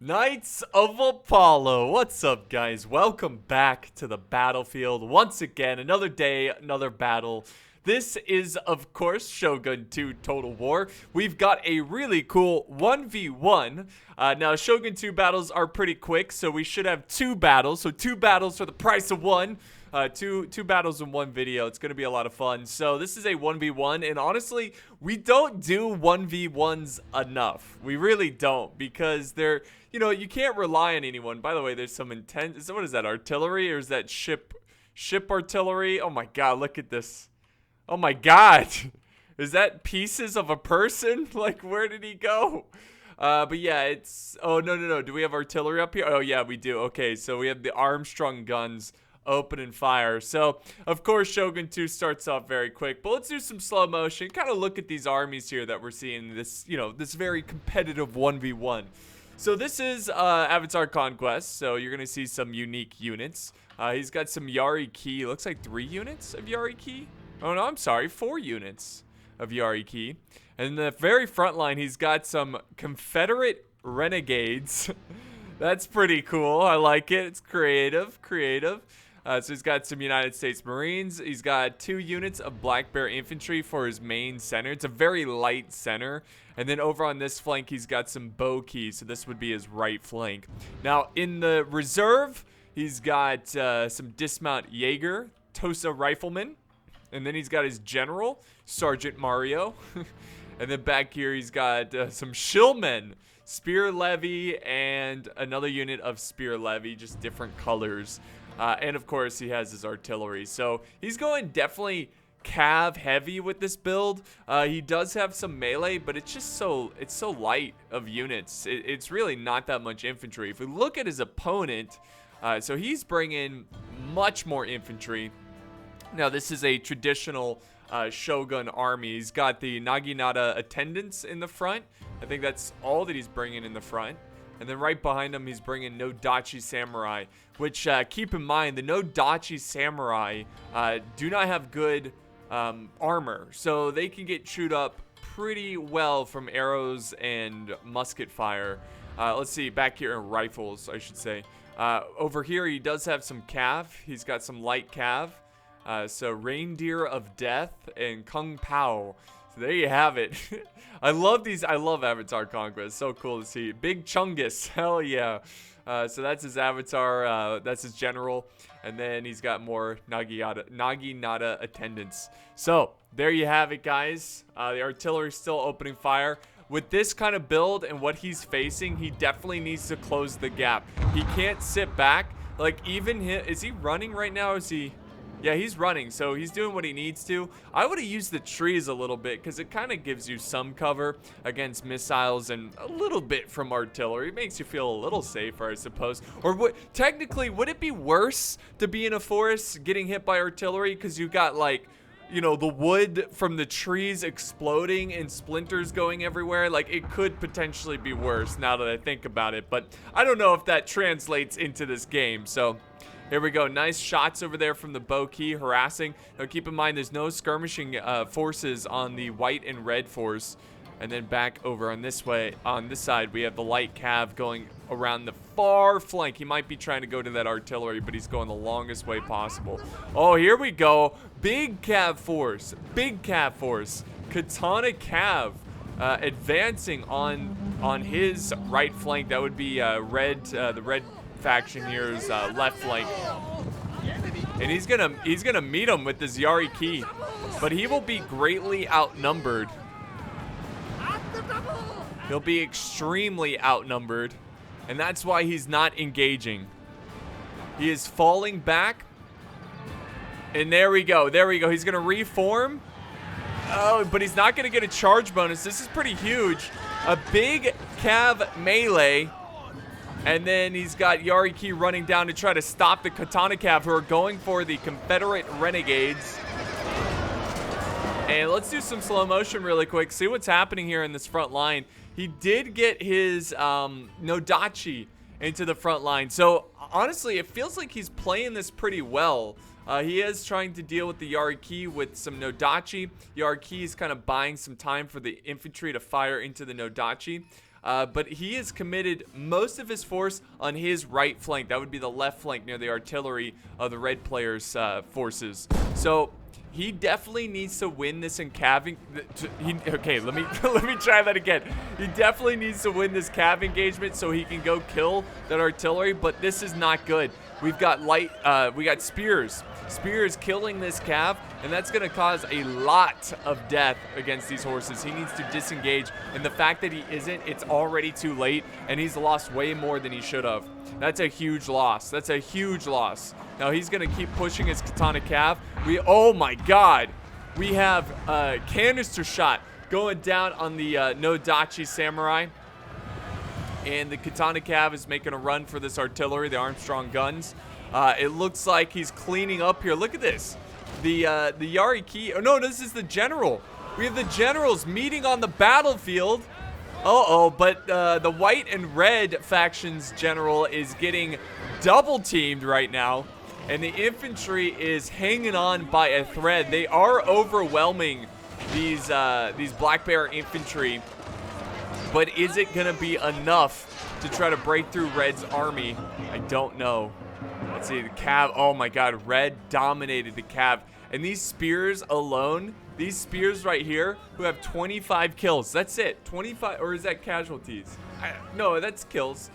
Knights of Apollo, what's up guys? Welcome back to the battlefield. Once again, another day, another battle. This is, of course, Shogun 2 Total War. We've got a really cool 1v1. Now, Shogun 2 battles are pretty quick, so we should have two battles. So two battles for the price of one. Two battles in one video. It's going to be a lot of fun. So this is a 1v1, and honestly, we don't do 1v1s enough. We really don't, because they're, you can't rely on anyone. By the way, there's some intense, what is that, artillery, or is that ship artillery? Oh my god, look at this. Oh my god. Is that pieces of a person? Like, where did he go? But yeah, it's, oh no. Do we have artillery up here? Oh yeah, we do. Okay, so we have the Armstrong guns open fire. So of course Shogun 2 starts off very quick, but let's do some slow motion, kind of look at these armies here that we're seeing, this this very competitive 1v1. So this is Avatar Conquest, so you're gonna see some unique units. He's got some Yari Key, looks like 3 units of Yari Key. Oh no, I'm sorry, 4 units of Yari Key. And in the very front line, he's got some Confederate Renegades. That's pretty cool. I like it. It's creative. So he's got some United States Marines. He's got 2 units of Black Bear Infantry for his main center. It's a very light center. And then over on this flank, he's got some Bow Key. So this would be his right flank. Now, in the reserve, he's got some Dismount Jaeger, Tosa Rifleman. And then he's got his General, Sergeant Mario. And then back here, he's got some Shillmen, Spear Levy, and another unit of Spear Levy, just different colors. And of course, he has his artillery. So he's going definitely cav heavy with this build. He does have some melee, but it's just so light of units. It's really not that much infantry. If we look at his opponent, so he's bringing much more infantry. Now, this is a traditional Shogun army. He's got the Naginata attendants in the front. I think that's all that he's bringing in the front. And then right behind him, he's bringing no Dachi Samurai, which, keep in mind, the no Dachi Samurai do not have good armor. So they can get chewed up pretty well from arrows and musket fire. Let's see, back here in rifles, I should say. Over here, he does have some cav. He's got some light cav. So Reindeer of Death and Kung Pao. So there you have it. I love these. I love Avatar Conquest. So cool to see. Big Chungus. Hell yeah. So that's his avatar. That's his general. And then he's got more Naginata attendants. So there you have it, guys. The artillery's still opening fire. With this kind of build and what he's facing, he definitely needs to close the gap. He can't sit back. Like, even him. Is he running right now? Is he... Yeah, he's running, so he's doing what he needs to. I would have used the trees a little bit, because it kind of gives you some cover against missiles and a little bit from artillery. It makes you feel a little safer, I suppose. Or technically, would it be worse to be in a forest getting hit by artillery, because you got, like, the wood from the trees exploding and splinters going everywhere? Like, it could potentially be worse now that I think about it, but I don't know if that translates into this game, so... Here we go. Nice shots over there from the Bow Key, harassing. Now keep in mind, there's no skirmishing forces on the white and red force. And then back over on this way, on this side, we have the light cav going around the far flank. He might be trying to go to that artillery, but he's going the longest way possible. Oh, here we go. Big cav force. Big cav force. Katana cav. Advancing on his right flank. That would be the red faction here's left flank, and he's gonna meet him with this Yari Key, but he will be greatly outnumbered. He'll be extremely outnumbered, and that's why he's not engaging. He is falling back, and there we go. He's gonna reform. Oh, but he's not gonna get a charge bonus. This is pretty huge. A big cav melee. And then he's got Yari Key running down to try to stop the Katana Cav, who are going for the Confederate Renegades. And let's do some slow motion really quick. See what's happening here in this front line. He did get his Nodachi into the front line. So honestly, it feels like he's playing this pretty well. He is trying to deal with the Yari Key with some Nodachi. Yari Key is kind of buying some time for the infantry to fire into the Nodachi. but he has committed most of his force on his right flank. That would be the left flank near the artillery of the red players' forces. So he definitely needs to win this in cav. Okay, let me let me try that again. He definitely needs to win this cav engagement so he can go kill that artillery. But this is not good. We've got we got spears. Spears killing this cav, and that's going to cause a lot of death against these horses. He needs to disengage, and the fact that he isn't, it's already too late, and he's lost way more than he should have. That's a huge loss. That's a huge loss. Now he's going to keep pushing his katana cav. Oh my god. We have a canister shot going down on the Nodachi samurai. And the katana cav is making a run for this artillery, the Armstrong guns. It looks like he's cleaning up here. Look at this. The Yariki. Oh, no, this is the general. We have the generals meeting on the battlefield. But the white and red factions general is getting double teamed right now. And the infantry is hanging on by a thread. They are overwhelming these Black Bear infantry. But is it going to be enough to try to break through Red's army? I don't know. Let's see, the cav. Oh my god, Red dominated the cav. And these spears alone, these spears right here, who have 25 kills. That's it. 25, or is that casualties? No, that's kills.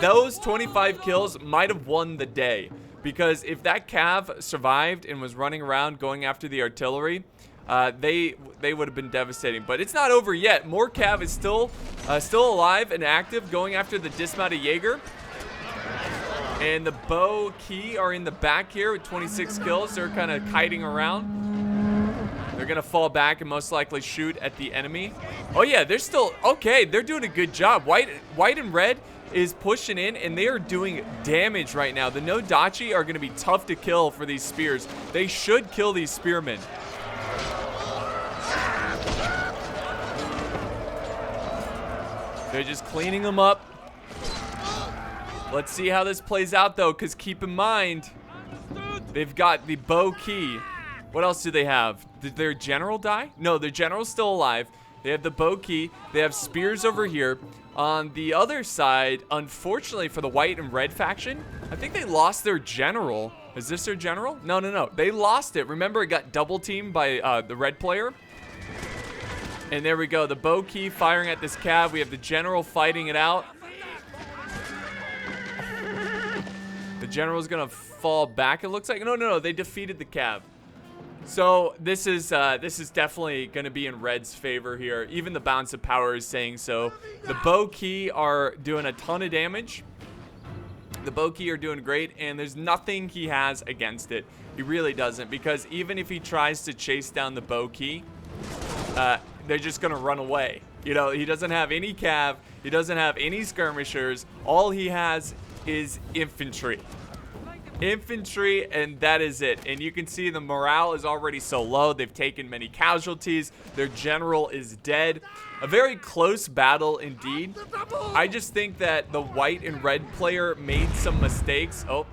Those 25 kills might have won the day. Because if that cav survived and was running around going after the artillery, they would have been devastating. But it's not over yet. More cav is still alive and active, going after the dismounted Jaeger. And the bow key are in the back here with 26 kills. They're kind of kiting around. They're gonna fall back and most likely shoot at the enemy. Oh yeah, they're still okay. They're doing a good job. White and red is pushing in, and they are doing damage right now. The Nodachi are gonna be tough to kill for these spears. They should kill these spearmen. They're just cleaning them up. Let's see how this plays out, though, because keep in mind, they've got the bow key. What else do they have? Did their general die? No, their general's still alive. They have the bow key. They have spears over here. On the other side, unfortunately for the white and red faction, I think they lost their general. Is this their general? No, no, no. They lost it. Remember, it got double teamed by the red player. And there we go. The bow key firing at this cav. We have the general fighting it out. The general's gonna fall back, it looks like. No, no, no, they defeated the cav. So this is definitely gonna be in Red's favor here. Even the balance of power is saying so. The bow key are doing a ton of damage. The bow key are doing great, and there's nothing he has against it. He really doesn't, because even if he tries to chase down the bow key, they're just gonna run away. You know, he doesn't have any cav, he doesn't have any skirmishers. All he has is infantry. Infantry, and that is it. And you can see the morale is already so low. They've taken many casualties. Their general is dead. A very close battle indeed. I just think that the white and red player made some mistakes. Oh,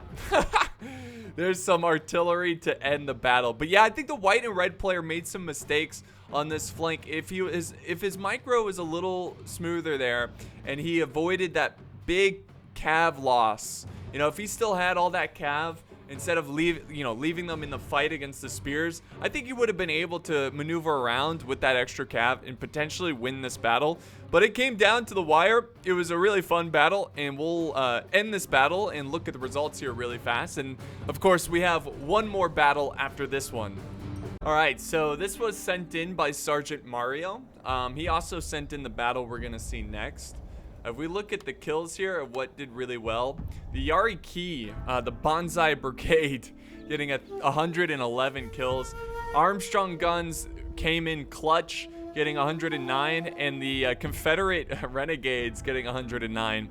there's some artillery to end the battle. But yeah, I think the white and red player made some mistakes on this flank. If his micro was a little smoother there, and he avoided that big cav loss. You know, if he still had all that cav, instead of leaving them in the fight against the spears, I think he would have been able to maneuver around with that extra cav and potentially win this battle. But it came down to the wire. It was a really fun battle, and we'll end this battle and look at the results here really fast. And of course, we have one more battle after this one. All right, so this was sent in by Sergeant Mario. He also sent in the battle we're gonna see next. If we look at the kills here of what did really well, the Yariki, the Bonsai Brigade, getting 111 kills. Armstrong guns came in clutch, getting 109, and the Confederate Renegades getting 109.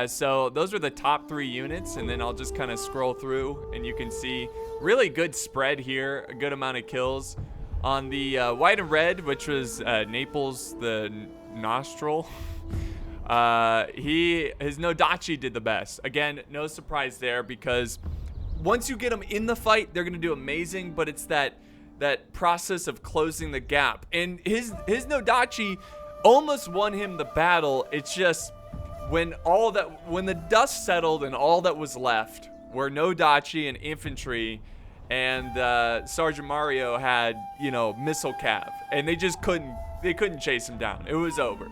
So those are the top 3 units, and then I'll just kind of scroll through, and you can see really good spread here, a good amount of kills. On the white and red, which was Naples the Nostril, his Nodachi did the best. Again, no surprise there, because once you get them in the fight, they're gonna do amazing, but it's that process of closing the gap. And his Nodachi almost won him the battle. It's just when the dust settled and all that was left were no dachi and infantry, and Sergeant Mario had, you know, missile cav, and they just couldn't chase him down. It was over.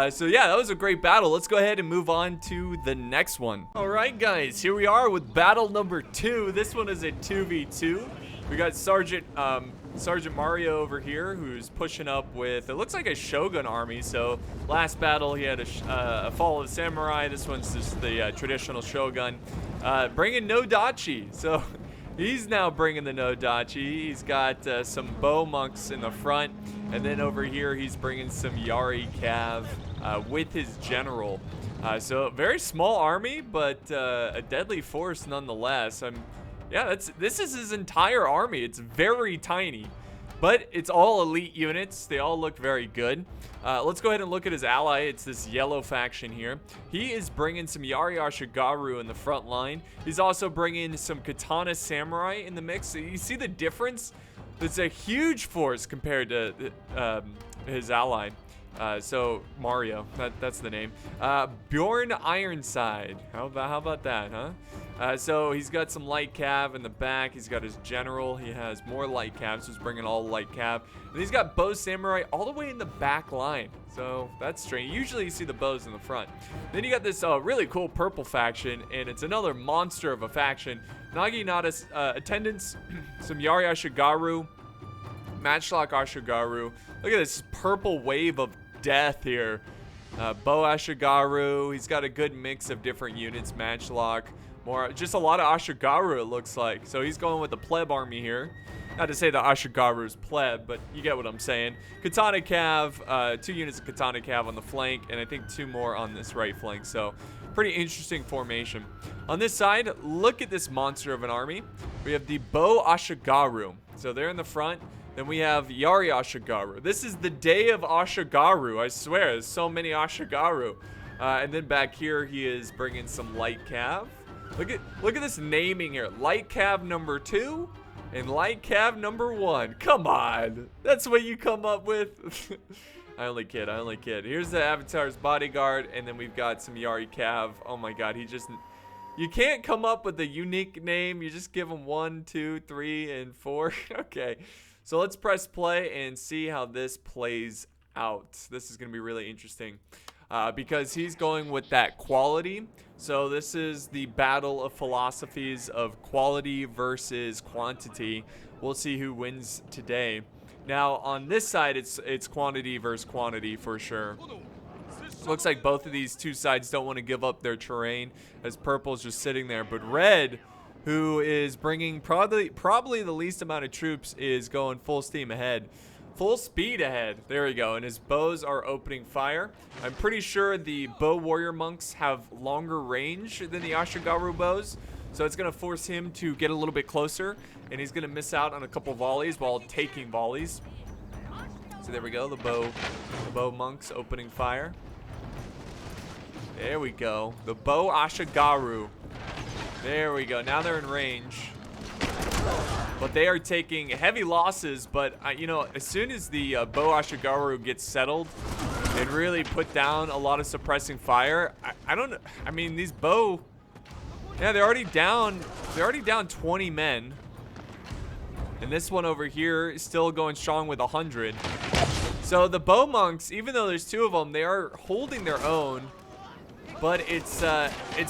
So yeah, that was a great battle. Let's go ahead and move on to the next one. All right, guys, here we are with battle number 2. This one is a 2v2. We got Sergeant Mario over here, who's pushing up with, it looks like a Shogun army. So last battle he had a Fall of the Samurai. This one's just the traditional Shogun, bringing no dachi. So he's now bringing the no dachi. He's got some bow monks in the front, and then over here he's bringing some Yari cav with his general. So very small army, but a deadly force nonetheless. Yeah, this is his entire army. It's very tiny, but it's all elite units. They all look very good. Let's go ahead and look at his ally. It's this yellow faction here. He is bringing some Yari Ashigaru in the front line. He's also bringing some Katana Samurai in the mix. So you see the difference? It's a huge force compared to his ally. So Mario, that's the name. Bjorn Ironside. How about that, huh? So he's got some light cav in the back. He's got his general. He has more light cav, so he's bringing all light cav. And he's got bow samurai all the way in the back line. So that's strange. Usually you see the bows in the front. Then you got this really cool purple faction, and it's another monster of a faction. Naginata's attendants, some Yari Ashigaru, Matchlock Ashigaru. Look at this purple wave of death here. Bow Ashigaru. He's got a good mix of different units. Matchlock. Just a lot of Ashigaru, it looks like. So he's going with the pleb army here. Not to say that Ashigaru is pleb, but you get what I'm saying. Katana cav, 2 units of Katana cav on the flank, and I think 2 more on this right flank. So pretty interesting formation. On this side, look at this monster of an army. We have the Bow Ashigaru. So they're in the front. Then we have Yari Ashigaru. This is the day of Ashigaru. I swear, there's so many Ashigaru. And then back here, he is bringing some light cav. Look at this naming here. Light cav number 2 and light cav number 1. Come on. That's what you come up with. I only kid. Here's the Avatar's bodyguard, and then we've got some Yari cav. Oh my god, you can't come up with a unique name. You just give them 1, 2, 3, and 4. Okay. So let's press play and see how this plays out. This is going to be really interesting. Because he's going with that quality. So this is the battle of philosophies of quality versus quantity. We'll see who wins today. Now on this side, it's quantity versus quantity for sure. Looks like both of these 2 sides don't want to give up their terrain, as purple's just sitting there. But red, who is bringing probably the least amount of troops, is going full steam ahead. Full speed ahead. There we go. And his bows are opening fire. I'm pretty sure the bow warrior monks have longer range than the Ashigaru bows. So it's going to force him to get a little bit closer. And he's going to miss out on a couple volleys while taking volleys. So there we go. The bow monks opening fire. There we go. The bow Ashigaru. There we go. Now they're in range. But they are taking heavy losses. But, you know, as soon as the bow Ashigaru gets settled and really put down a lot of suppressing fire, I mean, these bow, yeah, they're already down 20 men. And this one over here is still going strong with 100. So the bow monks, even though there's 2 of them, they are holding their own. But it's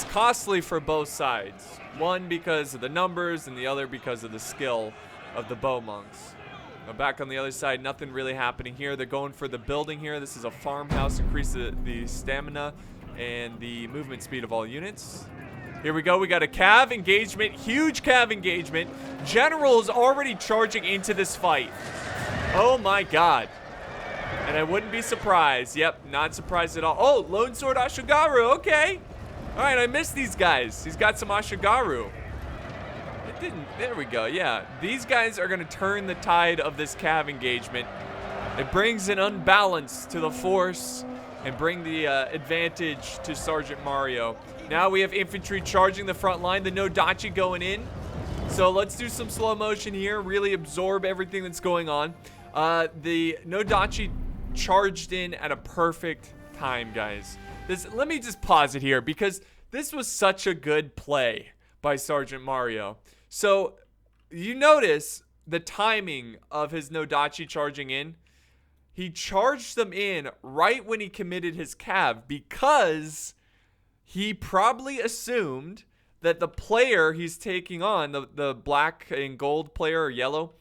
costly for both sides. One because of the numbers, and the other because of the skill of the bow monks. Now back on the other side, nothing really happening here. They're going for the building here. This is a farmhouse. Increase the stamina and the movement speed of all units. Here we go. We got a cav engagement. Huge cav engagement. General is already charging into this fight. Oh my god. And I wouldn't be surprised. Yep, not surprised at all. Oh, Lone Sword Ashigaru. Okay. All right, I missed these guys. He's got some Ashigaru. It didn't. There we go. Yeah, these guys are going to turn the tide of this cav engagement. It brings an unbalance to the force and bring the advantage to Sergeant Mario. Now we have infantry charging the front line. The no dachi going in. So let's do some slow motion here. Really absorb everything that's going on. The no dachi charged in at a perfect time, guys. Let me just pause it here because this was such a good play by Sergeant Mario. So you notice the timing of his Nodachi charging in. He charged them in right when he committed his cav because he probably assumed that the player he's taking on, the black and gold player or yellow,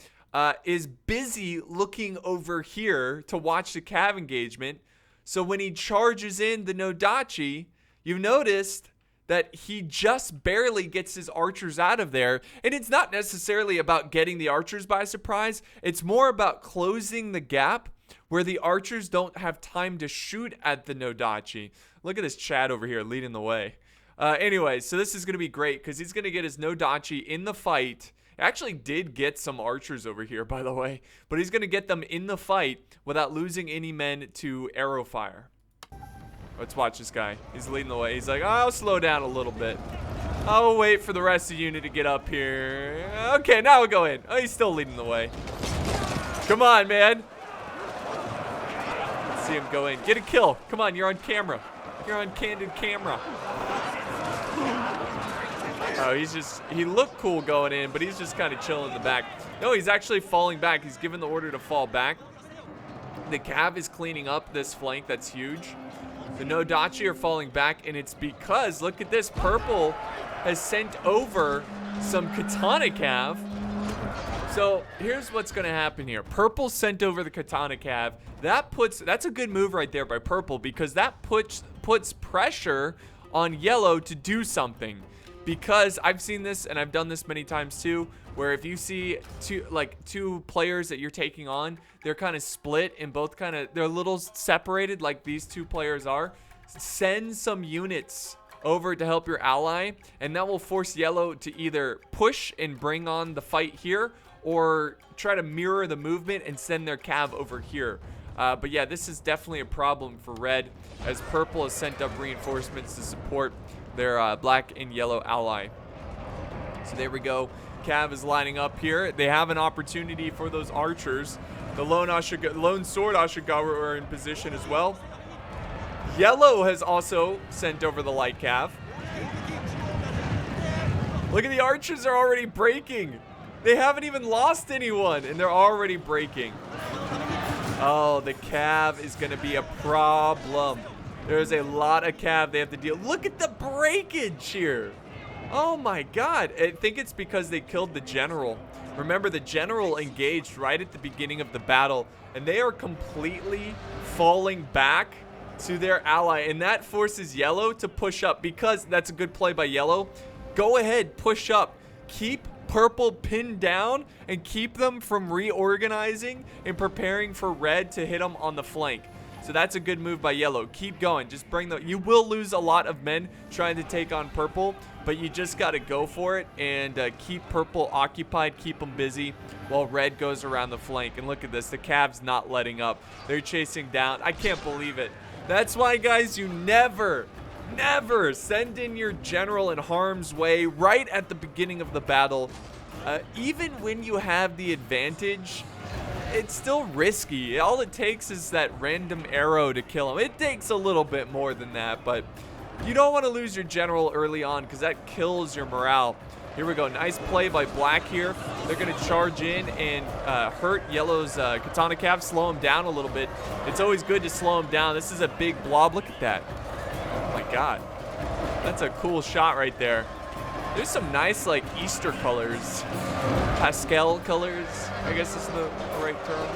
is busy looking over here to watch the cav engagement. So when he charges in the Nodachi, you noticed that he just barely gets his archers out of there. And it's not necessarily about getting the archers by surprise. It's more about closing the gap where the archers don't have time to shoot at the Nodachi. Look at this Chad over here leading the way. Anyway, so this is going to be great because he's going to get his Nodachi in the fight. Actually did get some archers over here, by the way. But he's going to get them in the fight without losing any men to arrow fire. Let's watch this guy. He's leading the way. He's like, oh, I'll slow down a little bit. I'll wait for the rest of the unit to get up here. Okay, now we'll go in. Oh, he's still leading the way. Come on, man. Let's see him go in. Get a kill. Come on, you're on camera. You're on candid camera. Oh, he looked cool going in, but he's just kind of chilling in the back. No, he's actually falling back. He's given the order to fall back. The cav is cleaning up this flank. That's huge. The Nodachi are falling back, and it's because, look at this, purple has sent over some katana cav. So here's what's going to happen here. Purple sent over the katana cav. That's a good move right there by purple because that puts pressure on yellow to do something. Because I've seen this and I've done this many times too, where if you see two players that you're taking on, they're kind of split and both they're a little separated like these two players are. Send some units over to help your ally, and that will force yellow to either push and bring on the fight here or try to mirror the movement and send their cav over here. But yeah, this is definitely a problem for red as purple has sent up reinforcements to support their black and yellow ally. So there we go. Cav is lining up here. They have an opportunity for those archers. The lone sword Ashigaru are in position as well. Yellow has also sent over the light cav. Look at the archers are already breaking. They haven't even lost anyone and they're already breaking. Oh, the cav is going to be a problem. There's a lot of cav they have to deal. Look at the breakage here. Oh my god. I think it's because they killed the general. Remember, the general engaged right at the beginning of the battle, and they are completely falling back to their ally, and that forces yellow to push up because that's a good play by yellow. Go ahead, push up. Keep purple pinned down and keep them from reorganizing and preparing for red to hit them on the flank. So that's a good move by yellow. Keep going. Just bring you will lose a lot of men trying to take on purple, but you just got to go for it and keep purple occupied, keep them busy while red goes around the flank. And look at this. The cav's not letting up. They're chasing down. I can't believe it. That's why, guys, you never send in your general in harm's way right at the beginning of the battle. Even when you have the advantage, it's still risky. All it takes is that random arrow to kill him. It takes a little bit more than that, but you don't want to lose your general early on because that kills your morale. Here we go. Nice play by black here. They're going to charge in and hurt yellow's katana cav, slow him down a little bit. It's always good to slow him down. This is a big blob. Look at that. Oh my god. That's a cool shot right there. There's some nice like Easter colors. Pastel colors, I guess is the right term.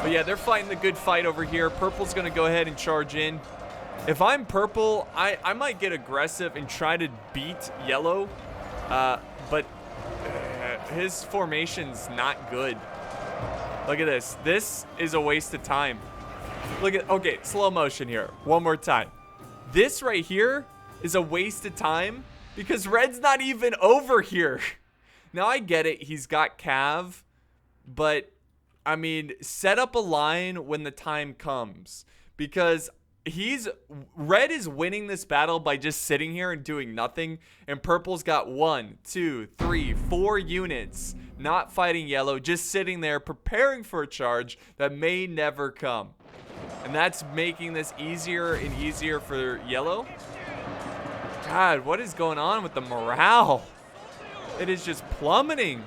But yeah, they're fighting the good fight over here. Purple's going to go ahead and charge in. If I'm purple, I might get aggressive and try to beat yellow. But his formation's not good. Look at this. This is a waste of time. Look at, okay, slow motion here. One more time. This right here is a waste of time because red's not even over here. Now I get it. He's got cav, but I mean, set up a line when the time comes because Red is winning this battle by just sitting here and doing nothing, and purple's got 1, 2, 3, 4 units not fighting yellow, just sitting there preparing for a charge that may never come. And that's making this easier and easier for yellow. God, what is going on with the morale? It is just plummeting.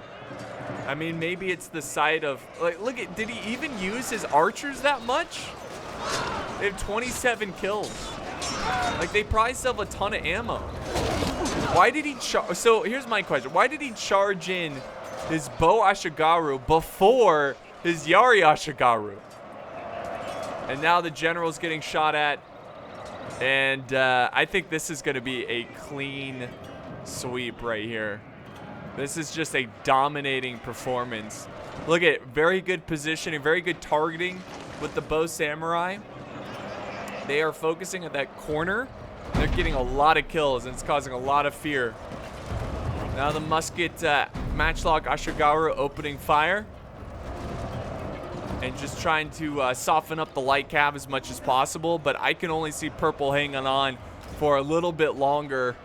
I mean, maybe it's the sight of, like, look at, did he even use his archers that much? They have 27 kills. Like, they probably still have a ton of ammo. Why did he so here's my question. Why did he charge in his Bo Ashigaru before his Yari Ashigaru? And now the general's getting shot at. And I think this is going to be a clean sweep right here. This is just a dominating performance. Look at very good positioning, very good targeting with the Bow Samurai. They are focusing at that corner. They're getting a lot of kills, and it's causing a lot of fear. Now the musket matchlock Ashigaru opening fire. And just trying to soften up the light cav as much as possible. But I can only see purple hanging on for a little bit longer.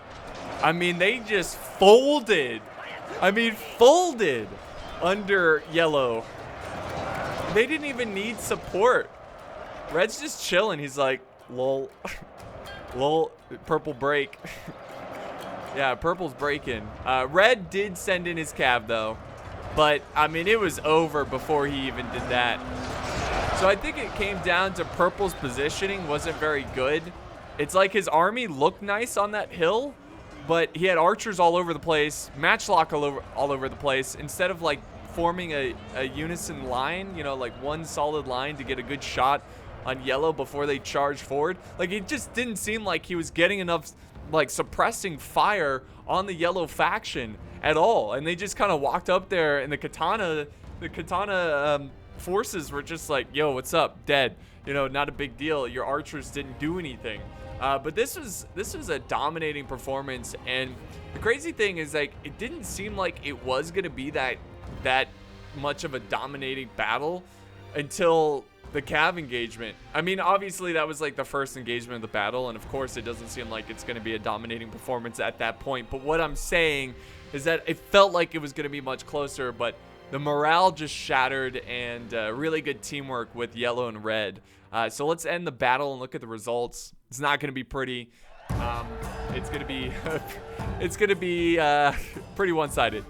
I mean, they just folded. I mean, folded under yellow. They didn't even need support. Red's just chilling. He's like, lol. Lol, purple break. Yeah, purple's breaking. Red did send in his cav, though. But, I mean, it was over before he even did that. So I think it came down to purple's positioning wasn't very good. It's like his army looked nice on that hill, but he had archers all over the place, matchlock all over the place, instead of, like, forming a unison line, you know, like one solid line to get a good shot on yellow before they charge forward. Like, it just didn't seem like he was getting enough, like, suppressing fire on the yellow faction at all. And they just kind of walked up there, and the katana forces were just like, yo, what's up? Dead. You know, not a big deal. Your archers didn't do anything. But this was a dominating performance. And the crazy thing is, like, it didn't seem like it was going to be that much of a dominating battle until the cav engagement. I mean, obviously that was like the first engagement of the battle, and of course it doesn't seem like it's going to be a dominating performance at that point. But what I'm saying is that it felt like it was going to be much closer, but the morale just shattered, and really good teamwork with yellow and red. So let's end the battle and look at the results. It's not going to be pretty. It's going to be it's going to be pretty one-sided.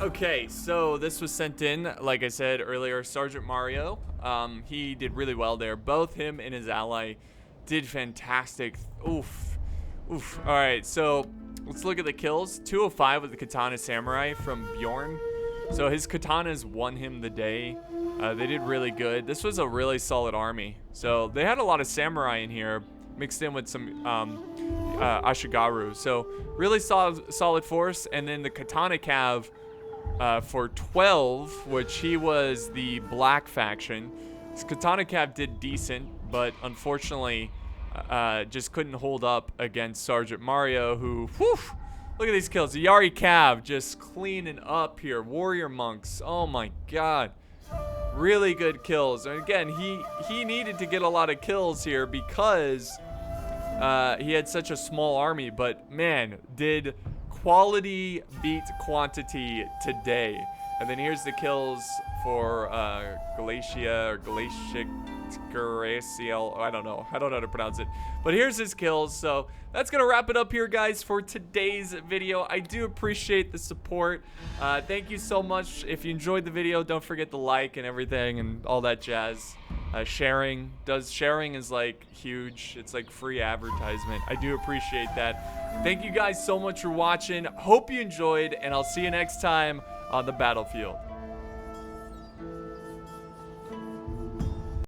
Okay, so this was sent in, like I said earlier, Sergeant Mario. He did really well there. Both him and his ally did fantastic. Oof. Oof. All right, so let's look at the kills. 205 with the Katana Samurai from Bjorn. So his katanas won him the day. They did really good. This was a really solid army. So they had a lot of samurai in here, mixed in with some Ashigaru. So really solid force. And then the Katana Cav for 12, which he was the black faction. His Katana Cav did decent, but unfortunately just couldn't hold up against Sergeant Mario, who, whew, look at these kills. The Yari Cav just cleaning up here. Warrior monks. Oh my god. Really good kills. And again, he needed to get a lot of kills here because he had such a small army. But man, did quality beat quantity today. And then here's the kills for Galatia or Galatic Graciel. I don't know how to pronounce it. But here's his kills. So that's gonna wrap it up here, guys, for today's video. I do appreciate the support. Thank you so much. If you enjoyed the video, don't forget to like and everything and all that jazz. Sharing is like huge. It's like free advertisement. I do appreciate that. Thank you guys so much for watching. Hope you enjoyed, and I'll see you next time on the battlefield.